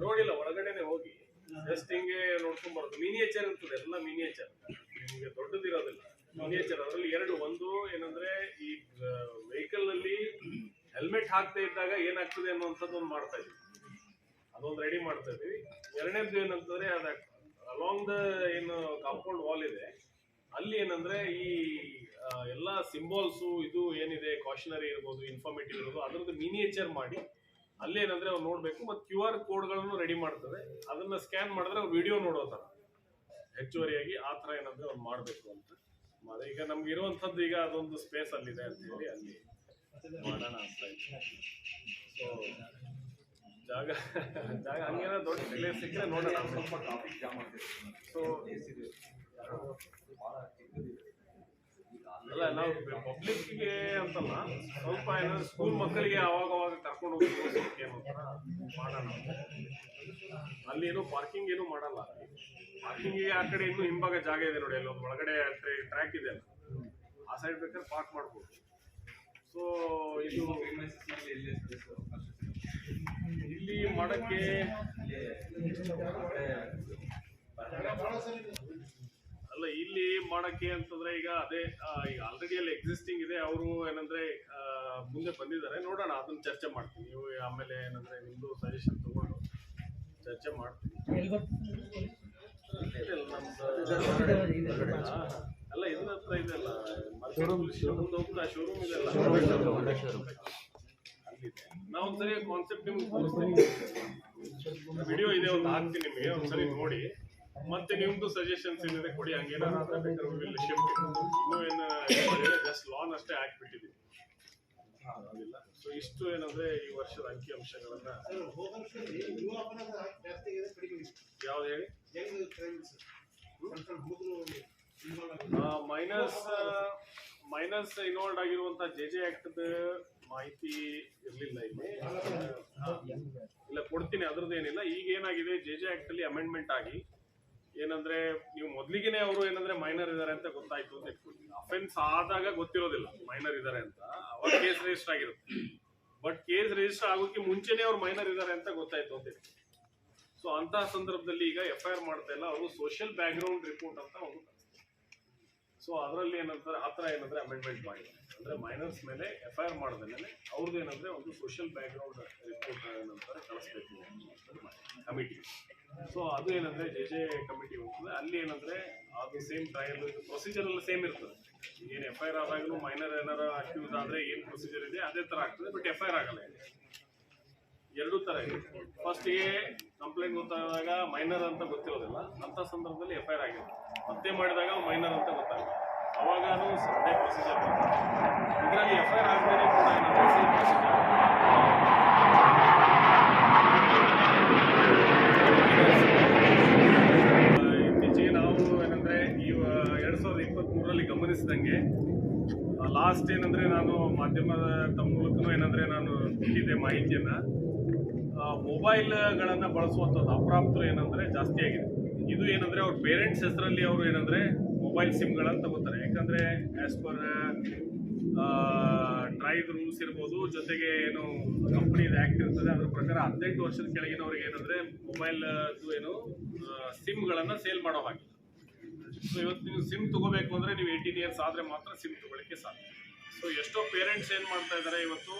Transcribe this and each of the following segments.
ನೋಡಿಲ್ಲ, ಒಳಗಡೆನೆ ಹೋಗಿ ಜಸ್ಟ್ ಹಿಂಗೆ ನೋಡ್ಕೊಂಡ್ ಬರೋದು. ಮಿನಿಯೇಚರ್ ಇರ್ತದೆ, ಎಲ್ಲ ಮಿನಿಯೇಚರ್, ನಿಮ್ಗೆ ದೊಡ್ಡದಿರೋದಿಲ್ಲ, ಮಿನಿಯೇಚರ್. ಅದರಲ್ಲಿ ಒಂದು ಏನಂದ್ರೆ ಈ ವೆಹಿಕಲ್ ನಲ್ಲಿ ಹೆಲ್ಮೆಟ್ ಹಾಕ್ತಾ ಇದ್ದಾಗ ಏನಾಗ್ತದೆ ಅನ್ನುವಂಥದ್ದು ಒಂದು ಮಾಡ್ತಾ ಇದ್ವಿ, ಅದೊಂದು ರೆಡಿ ಮಾಡ್ತಾ ಇದೀವಿ. ಎರಡನೇದು ಏನಂತಂದ್ರೆ ಅದ ಅಲಾಂಗ್ ದ ಏನು ಕಾಂಪೌಂಡ್ ವಾಲ್ ಇದೆ ಅಲ್ಲಿ ಏನಂದ್ರೆ ಈ ಎಲ್ಲ ಸಿಂಬಾಲ್ಸು ಇದು ಏನಿದೆ ಕಾಷನರಿ ಇರ್ಬೋದು, ಇನ್ಫಾರ್ಮೇಟಿವ್ ಇರ್ಬೋದು, ಅದ್ರದ್ದು ಮಿನಿಯೇಚರ್ ಮಾಡಿ ಅಲ್ಲಿ ಏನಂದ್ರೆ ಅವ್ರು ನೋಡ್ಬೇಕು. ಮತ್ತು QR ಕೋಡ್ಗಳನ್ನು ರೆಡಿ ಮಾಡ್ತದೆ, ಅದನ್ನ ಸ್ಕ್ಯಾನ್ ಮಾಡಿದ್ರೆ ಅವ್ರು ವಿಡಿಯೋ ನೋಡೋ ಥರ ಹೆಚ್ಚುವರಿಯಾಗಿ ಆ ಥರ ಏನಂದ್ರೆ ಅವ್ರು ಮಾಡಬೇಕು ಅಂತ. ಈಗ ನಮ್ಗೆ ಇರುವಂಥದ್ದು ಈಗ ಅದೊಂದು ಸ್ಪೇಸ್ ಅಲ್ಲಿದೆ ಅಂತ ಹೇಳಿ ಅಲ್ಲಿ ಮಾಡೋಣ ಅಂತ ಇತ್ತು. ಸೊ ಜಾಗ ಜಾಗ ಹಂಗೇನ ದೊಡ್ಡ ಪ್ಲೇಸ್ ಸಿಕ್ಕರೆ ನೋಡೋಣ. ಸೊ ಅಲ್ಲ, ನಾವು ಪಬ್ಲಿಕ್ಗೆ ಅಂತಲ್ಲ, ಸ್ವಲ್ಪ ಏನಾದ್ರು ಸ್ಕೂಲ್ ಮಕ್ಕಳಿಗೆ ಅವಾಗ ಕರ್ಕೊಂಡು ಹೋಗಿ ಏನೋ ಮಾಡೋಣ. ಅಲ್ಲಿ ಏನು ಪಾರ್ಕಿಂಗ್ ಏನು ಮಾಡಲ್ಲ, ಪಾರ್ಕಿಂಗಿಗೆ ಆ ಕಡೆ ಇನ್ನೂ ಹಿಂಭಾಗ ಜಾಗ ಇದೆ ನೋಡಿ, ಅಲ್ಲಿ ಒಂದು ಒಳಗಡೆ ಟ್ರ್ಯಾಕ್ ಇದೆ ಅಲ್ಲ, ಆ ಸೈಡ್ ಬೇಕಾದ್ರೆ ಪಾರ್ಕ್ ಮಾಡ್ಬೋದು. ಸೊ ಇದು ಇಲ್ಲಿ ಮಾಡಕ್ಕೆ ಅಲ್ಲ, ಇಲ್ಲಿ ಮಾಡಕ್ಕೆ ಅಂತಂದ್ರೆ ಈಗ ಅದೇ ಈಗ ಆಲ್ರೆಡಿ ಅಲ್ಲಿ ಎಕ್ಸಿಸ್ಟಿಂಗ್ ಇದೆ. ಅವರು ಏನಂದ್ರೆ ಮುಂದೆ ಬಂದಿದ್ದಾರೆ, ನೋಡೋಣ, ಅದನ್ನ ಚರ್ಚೆ ಮಾಡ್ತೀನಿ. ನೀವು ಆಮೇಲೆ ಏನಂದ್ರೆ ನಿಮ್ದು ಸಜೆಷನ್ ತಗೊಂಡು ಚರ್ಚೆ ಮಾಡ್ತೀನಿ. ಅಲ್ಲ, ಇದ್ರ ಹತ್ರ ಇದೆಲ್ಲ ಶೋರೂಮ್ ಇದೆಲ್ಲ, ನಾವು ಒಂದ್ಸರಿ ಕಾನ್ಸೆಪ್ಟ್ ನಿಮ್ಗೆ ವಿಡಿಯೋ ಇದೆ ಒಂದು ಹಾಕ್ತೀನಿ ನಿಮಗೆ, ಒಂದ್ಸರಿ ನೋಡಿ. ಮತ್ತೆ ನಿಮ್ದು ಸಜೆಷನ್ಸ್ ಏನಿದೆ ಕೊಡಿ, ಹಂಗೇನಾದ್ರು ಬೇಕಾದ್ರೆ ಶಿಫ್ಟ್. ಇನ್ನೂ ಏನು ಜಸ್ಟ್ ಲಾನ್ ಅಷ್ಟೇ ಹಾಕ್ಬಿಟ್ಟಿದ್ದೀವಿ. ಸೊ ಇಷ್ಟು ಏನಂದ್ರೆ ಈ ವರ್ಷದ ಅಂಕಿಅಂಶಗಳನ್ನ ಯಾವ್ದು ಹೇಳಿ. ಮೈನಸ್ ಇನ್ವಾಲ್ವ್ ಆಗಿರುವಂತ JJ ಆಕ್ಟ್ ಮಾಹಿತಿ ಇರ್ಲಿಲ್ಲ ಇಲ್ಲಿ, ಇಲ್ಲ ಕೊಡ್ತೀನಿ, ಅದ್ರದ್ದು ಏನಿಲ್ಲ. ಈಗ ಏನಾಗಿದೆ, JJ ಆಕ್ಟ್ ಅಲ್ಲಿ ಅಮೆಂಡ್ಮೆಂಟ್ ಆಗಿ ಏನಂದ್ರೆ ನೀವು ಮೊದ್ಲಿಗೆನೆ ಅವರು ಏನಂದ್ರೆ ಮೈನರ್ ಇದಾರೆ ಅಂತ ಗೊತ್ತಾಯ್ತು ಅಂತ ಇಟ್ಕೊಳ್ತೀವಿ. ಅಫೆನ್ಸ್ ಆದಾಗ ಗೊತ್ತಿರೋದಿಲ್ಲ ಮೈನರ್ ಇದಾರೆ ಅಂತ, ಅವಾಗ ಕೇಸ್ ರಿಜಿಸ್ಟರ್ ಆಗಿರುತ್ತೆ. ಬಟ್ ಕೇಸ್ ರಿಜಿಸ್ಟರ್ ಆಗೋಕೆ ಮುಂಚೆನೆ ಅವ್ರು ಮೈನರ್ ಇದಾರೆ ಅಂತ ಗೊತ್ತಾಯ್ತು ಅಂತ ಇಟ್ಕೊಳ್ತೀವಿ. ಸೊ ಅಂತಹ ಸಂದರ್ಭದಲ್ಲಿ ಈಗ FIR ಮಾಡ್ತಾ ಇಲ್ಲ, ಅವರು ಸೋಷಿಯಲ್ ಬ್ಯಾಕ್ಗ್ರೌಂಡ್ ರಿಪೋರ್ಟ್ ಅಂತ ಒಂದು. ಸೊ ಅದರಲ್ಲಿ ಏನಂತಾರೆ, ಆ ಥರ ಏನಂದ್ರೆ ಅಮೆಂಡ್ಮೆಂಟ್ ಮಾಡಿ, ಅಂದ್ರೆ ಮೈನರ್ಸ್ ಮೇಲೆ FIR ಮಾಡಿದ್ಮೇಲೆ ಅವ್ರದ್ದು ಏನಂದ್ರೆ ಒಂದು ಸೋಷಿಯಲ್ ಬ್ಯಾಕ್ಗ್ರೌಂಡ್ ರಿಪೋರ್ಟ್ ಏನಂತಾರೆ ಕಳಿಸ್ಬೇಕು ಕಮಿಟಿ. ಸೊ ಅದು ಏನಂದ್ರೆ JJ ಕಮಿಟಿ ಹೋಗ್ತದೆ. ಅಲ್ಲಿ ಏನಂದ್ರೆ ಅದು ಸೇಮ್ ಟ್ರಯಲ್ ಪ್ರೊಸೀಜರ್ ಎಲ್ಲ ಸೇಮ್ ಇರ್ತದೆ. ಏನು FIR ಆದಾಗಲೂ ಮೈನರ್ ಏನಾರ ಅಕ್ಯೂಸ್ ಆದ್ರೆ ಏನ್ ಪ್ರೊಸೀಜರ್ ಇದೆ ಅದೇ ತರ ಆಗ್ತದೆ, ಬಟ್ FIR ಆಗಲ್ಲ. ಎರಡೂ ತರ ಇದೆ. ಫಸ್ಟ್ಗೆ ಕಂಪ್ಲೇಂಟ್ ಗೊತ್ತಾದಾಗ ಮೈನರ್ ಅಂತ ಗೊತ್ತಿರೋದಿಲ್ಲ, ಅಂತ ಸಂದರ್ಭದಲ್ಲಿ FIR ಆಗಿರುತ್ತೆ. ಮತ್ತೆ ಮಾಡಿದಾಗ ಮೈನರ್ ಅಂತ ಗೊತ್ತಾಗುತ್ತೆ, ಅವಾಗೂ ಅದೇ ಪ್ರೊಸೀಜರ್. ಇದರಲ್ಲಿ FIR ಆಗದೇ ಕೂಡ ಏನಂದ್ರೆ ಸೇಮ್ ಪ್ರೊಸೀಜರ್. ಇತ್ತೀಚೆಗೆ ನಾವು ಏನಂದ್ರೆ ಈ 2023ರಲ್ಲಿ ಗಮನಿಸಿದಂಗೆ ಲಾಸ್ಟ್ ಏನಂದ್ರೆ ನಾನು ಮಾಧ್ಯಮದ ಮೂಲಕನೂ ಏನಂದ್ರೆ ನಾನು ಕೊಟ್ಟಿದ್ದೆ ಮಾಹಿತಿಯನ್ನ, ಮೊಬೈಲ್ಗಳನ್ನ ಬಳಸುವಂಥದ್ದು ಅಪ್ರಾಪ್ತರು ಏನಂದ್ರೆ ಜಾಸ್ತಿ ಆಗಿದೆ. ಇದು ಏನಂದ್ರೆ ಅವ್ರ ಪೇರೆಂಟ್ಸ್ ಹೆಸರಲ್ಲಿ ಅವರು ಏನಂದ್ರೆ ಮೊಬೈಲ್ ಸಿಮ್ಗಳನ್ನ ತಗೋತಾರೆ. ಯಾಕಂದ್ರೆ ಆಸ್ ಪರ್ ಟ್ರೈಡ್ ರೂಲ್ಸ್ ಇರ್ಬೋದು, ಜೊತೆಗೆ ಏನು ಕಂಪನಿದ ಆಕ್ಟ್ ಇರ್ತದೆ, ಅದ್ರ ಪ್ರಕಾರ 18 ವರ್ಷದ ಕೆಳಗಿನವ್ರಿಗೆ ಏನಂದ್ರೆ ಮೊಬೈಲ್ ಏನು ಸಿಮ್ಗಳನ್ನ ಸೇಲ್ ಮಾಡೋ ಹಾಗಿಲ್ಲ. ಸೊ ಇವತ್ತು ನೀವು ಸಿಮ್ ತಗೋಬೇಕು ಅಂದ್ರೆ ನೀವು 18 ಇಯರ್ಸ್ ಆದ್ರೆ ಮಾತ್ರ ಸಿಮ್ ತಗೊಳ್ಳಿಕ್ಕೆ ಸಾಧ್ಯ. ಸೊ ಎಷ್ಟೋ ಪೇರೆಂಟ್ಸ್ ಏನ್ ಮಾಡ್ತಾ ಇದ್ದಾರೆ, ಇವತ್ತು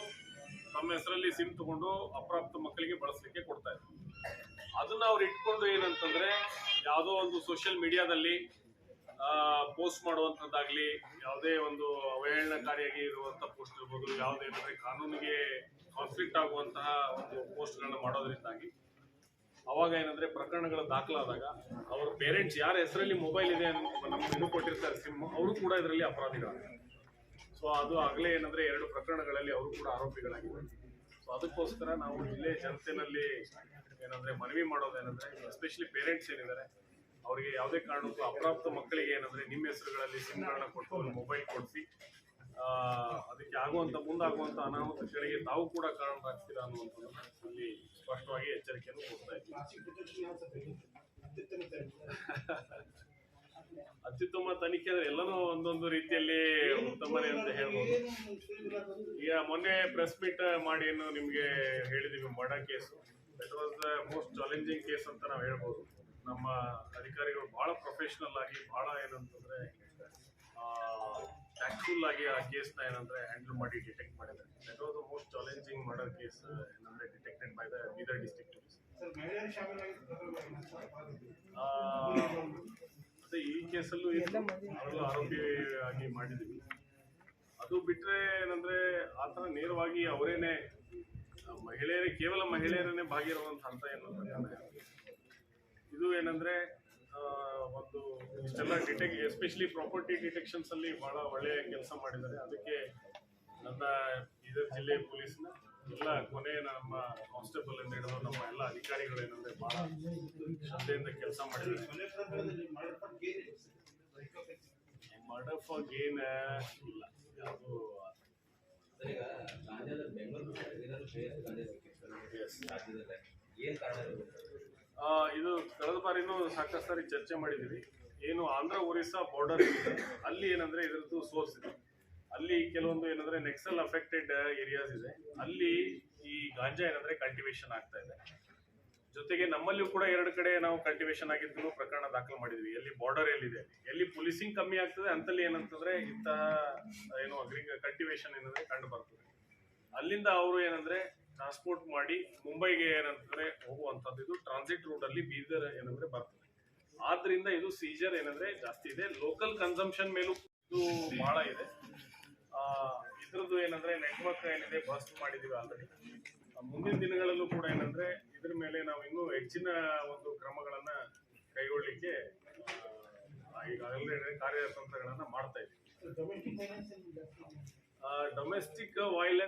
ತಮ್ಮ ಹೆಸರಲ್ಲಿ ಸಿಮ್ ತಗೊಂಡು ಅಪ್ರಾಪ್ತ ಮಕ್ಕಳಿಗೆ ಬಳಸಲಿಕ್ಕೆ ಕೊಡ್ತಾ ಇದ್ದಾರೆ. ಅದನ್ನ ಅವ್ರು ಇಟ್ಕೊಂಡು ಏನಂತಂದ್ರೆ ಯಾವುದೋ ಒಂದು ಸೋಷಿಯಲ್ ಮೀಡಿಯಾದಲ್ಲಿ ಪೋಸ್ಟ್ ಮಾಡುವಂಥದ್ದಾಗ್ಲಿ, ಯಾವುದೇ ಒಂದು ಅವಹೇಳನಕಾರಿಯಾಗಿ ಇರುವಂಥ ಪೋಸ್ಟ್ ಇರ್ಬೋದು, ಯಾವುದೇನಂದ್ರೆ ಕಾನೂನಿಗೆ ಕಾನ್ಫ್ಲಿಕ್ಟ್ ಆಗುವಂತಹ ಒಂದು ಪೋಸ್ಟ್ಗಳನ್ನ ಮಾಡೋದ್ರಿಂದಾಗಿ ಅವಾಗ ಏನಂದ್ರೆ ಪ್ರಕರಣಗಳು ದಾಖಲಾದಾಗ ಅವ್ರ ಪೇರೆಂಟ್ಸ್ ಯಾರ ಹೆಸರಲ್ಲಿ ಮೊಬೈಲ್ ಇದೆ ನಮ್ಗೆ ಇನ್ನೂ ಕೊಟ್ಟಿರ್ತಾರೆ ಸಿಮ್, ಅವರು ಕೂಡ ಇದರಲ್ಲಿ ಅಪರಾಧಿಗಳಾಗಿದ್ದಾರೆ. ಸೊ ಅದು ಆಗಲೇ ಏನಂದ್ರೆ 2 ಪ್ರಕರಣಗಳಲ್ಲಿ ಅವರು ಕೂಡ ಆರೋಪಿಗಳಾಗಿದ್ದಾರೆ. ಸೊ ಅದಕ್ಕೋಸ್ಕರ ನಾವು ಇಲ್ಲೇ ಜನತೆನಲ್ಲಿ ಏನಂದ್ರೆ ಮನವಿ ಮಾಡೋದೇನಂದ್ರೆ, ಎಸ್ಪೆಷಲಿ ಪೇರೆಂಟ್ಸ್ ಏನಿದ್ದಾರೆ ಅವರಿಗೆ ಯಾವುದೇ ಕಾರಣಕ್ಕೂ ಅಪ್ರಾಪ್ತ ಮಕ್ಕಳಿಗೆ ಏನಂದ್ರೆ ನಿಮ್ಮ ಹೆಸರುಗಳಲ್ಲಿ ಸಿಮ್ಗಳನ್ನ ಕೊಟ್ಟು ಅವ್ರಿಗೆ ಮೊಬೈಲ್ ಕೊಡಿಸಿ ಅದಕ್ಕೆ ಮುಂದಾಗುವಂತ ಅನಾಹುತಗಳಿಗೆ ತಾವು ಕೂಡ ಕಾರಣರಾಗ್ತೀರಾ ಅನ್ನುವಂಥದ್ದನ್ನ ಇಲ್ಲಿ ಸ್ಪಷ್ಟವಾಗಿ ಎಚ್ಚರಿಕೆಯನ್ನು ಕೊಡ್ತಾ ಇದ್ದೀವಿ. ಅತ್ಯುತ್ತಮ ತನಿಖೆ ಅಂದ್ರೆ ಎಲ್ಲನೂ ಒಂದೊಂದು ರೀತಿಯಲ್ಲಿ ಉತ್ತಮನೇ ಅಂತ ಹೇಳ್ಬೋದು. ಈಗ ಮೊನ್ನೆ ಪ್ರೆಸ್ ಮೀಟ್ ಮಾಡಿ ಏನು ನಿಮ್ಗೆ ಹೇಳಿದೀವಿ murder case, that was the most challenging case ಅಂತ ನಾವು ಹೇಳ್ಬೋದು. ನಮ್ಮ ಅಧಿಕಾರಿಗಳು ಬಹಳ ಪ್ರೊಫೆಷನಲ್ ಆಗಿ ಬಹಳ ಏನಂತಂದ್ರೆ ಟ್ಯಾಕ್ಟ್ಫುಲ್ ಆಗಿ ಆ ಕೇಸ್ನ ಏನಂದ್ರೆ ಹ್ಯಾಂಡಲ್ ಮಾಡಿ ಡಿಟೆಕ್ಟ್ ಮಾಡಿದ್ದಾರೆ. That was the most challenging murder case ಏನಂದ್ರೆ detected by the Bidar district police. ಅದೇ ಈ ಕೇಸಲ್ಲೂ ಅವರು ಆರೋಪಿ ಆಗಿ ಮಾಡಿದ್ವಿ. ಅದು ಬಿಟ್ರೆ ಏನಂದ್ರೆ ಆತರ ನೇರವಾಗಿ ಅವರೇನೆ ಮಹಿಳೆಯರೇ ಕೇವಲ ಮಹಿಳೆಯರನ್ನೇ ಭಾಗಿರುವಂತ ಹಂತ ಏನು ಇದು ಏನಂದ್ರೆ ಒಂದು ಇಷ್ಟೆಲ್ಲ ಎಸ್ಪೆಷಲಿ ಪ್ರಾಪರ್ಟಿ ಡಿಟೆಕ್ಷನ್ಸ್ ಅಲ್ಲಿ ಬಹಳ ಒಳ್ಳೆಯ ಕೆಲಸ ಮಾಡಿದ್ದಾರೆ. ಅದಕ್ಕೆ ನನ್ನ ಬೀದರ್ ಜಿಲ್ಲೆ ಪೊಲೀಸ್ನ ಎಲ್ಲ ಕೊನೆ ನಮ್ಮ ಕಾನ್ಸ್ಟೇಬಲ್ ಅಂತ ಹಿಡಿದು ನಮ್ಮ ಎಲ್ಲ ಅಧಿಕಾರಿಗಳು ಏನಂದ್ರೆ ಬಹಳ ಶ್ರದ್ಧೆಯಿಂದ ಕೆಲಸ ಮಾಡಿದ್ದಾರೆ. ಮರ್ಡರ್ ಫಾರ್ ಗೇನ್ ಇಲ್ಲ ಯಾವುದು ಇದು ಕಳೆದ ಬಾರಿನೂ ಸಾಕಷ್ಟು ಸಾರಿ ಚರ್ಚೆ ಮಾಡಿದೀವಿ. ಏನು ಆಂಧ್ರ ಒರಿಸ್ಸಾ ಬಾರ್ಡರ್ ಅಲ್ಲಿ ಏನಂದ್ರೆ ಇದರದ್ದು ಸೋರ್ಸ್ ಇದೆ. ಅಲ್ಲಿ ಕೆಲವೊಂದು ಏನಂದ್ರೆ ನೆಕ್ಸಲ್ ಅಫೆಕ್ಟೆಡ್ ಏರಿಯಾಸ್ ಇದೆ. ಅಲ್ಲಿ ಈ ಗಾಂಜಾ ಏನಂದ್ರೆ ಕಲ್ಟಿವೇಶನ್ ಆಗ್ತಾ ಇದೆ. ಜೊತೆಗೆ ನಮ್ಮಲ್ಲಿಯೂ ಕೂಡ 2 ಕಡೆ ನಾವು ಕಲ್ಟಿವೇಶನ್ ಆಗಿದ್ದು ಪ್ರಕರಣ ದಾಖಲು ಮಾಡಿದ್ವಿ. ಎಲ್ಲಿ ಬಾರ್ಡರ್ ಎಲ್ಲಿದೆ, ಎಲ್ಲಿ ಪೊಲೀಸಿಂಗ್ ಕಮ್ಮಿ ಆಗ್ತದೆ ಅಂತಲ್ಲಿ ಏನಂತಂದ್ರೆ ಇಂತಹ ಏನು ಕಲ್ಟಿವೇಶನ್ ಏನಂದ್ರೆ ಕಂಡು ಬರ್ತದೆ. ಅಲ್ಲಿಂದ ಅವರು ಏನಂದ್ರೆ ಟ್ರಾನ್ಸ್ಪೋರ್ಟ್ ಮಾಡಿ ಮುಂಬೈಗೆ ಏನಂತಂದ್ರೆ ಹೋಗುವಂತದ್ದು. ಇದು ಟ್ರಾನ್ಸಿಟ್ ರೂಟ್ ಅಲ್ಲಿ ಬೀದರ್ ಏನಂದ್ರೆ ಬರ್ತದೆ. ಆದ್ರಿಂದ ಇದು ಸೀಜರ್ ಏನಂದ್ರೆ ಜಾಸ್ತಿ ಇದೆ. ಲೋಕಲ್ ಕನ್ಸಂಪ್ಷನ್ ಮೇಲೂ ಇದು ಬಹಳ ಇದೆ. ಇದ್ರದ್ದು ಏನಂದ್ರೆ ನೆಟ್ವರ್ಕ್ ಏನಿದೆ ಬಸ್ಟ್ ಮಾಡಿದೀವಿ ಆಲ್ರೆಡಿ. ಮುಂದಿನ ದಿನಗಳಲ್ಲೂ ಕೂಡ ಏನಂದ್ರೆ ಇದ್ರ ಮೇಲೆ ನಾವು ಇನ್ನೂ ಹೆಚ್ಚಿನ ಒಂದು ಕ್ರಮಗಳನ್ನ ಕೈಗೊಳ್ಳಿಕ್ಕೆ ಈಗಾಗಲೇ ಕಾರ್ಯತಂತ್ರಗಳನ್ನ ಮಾಡ್ತಾ ಇದ್ದೀವಿ. Domestic violence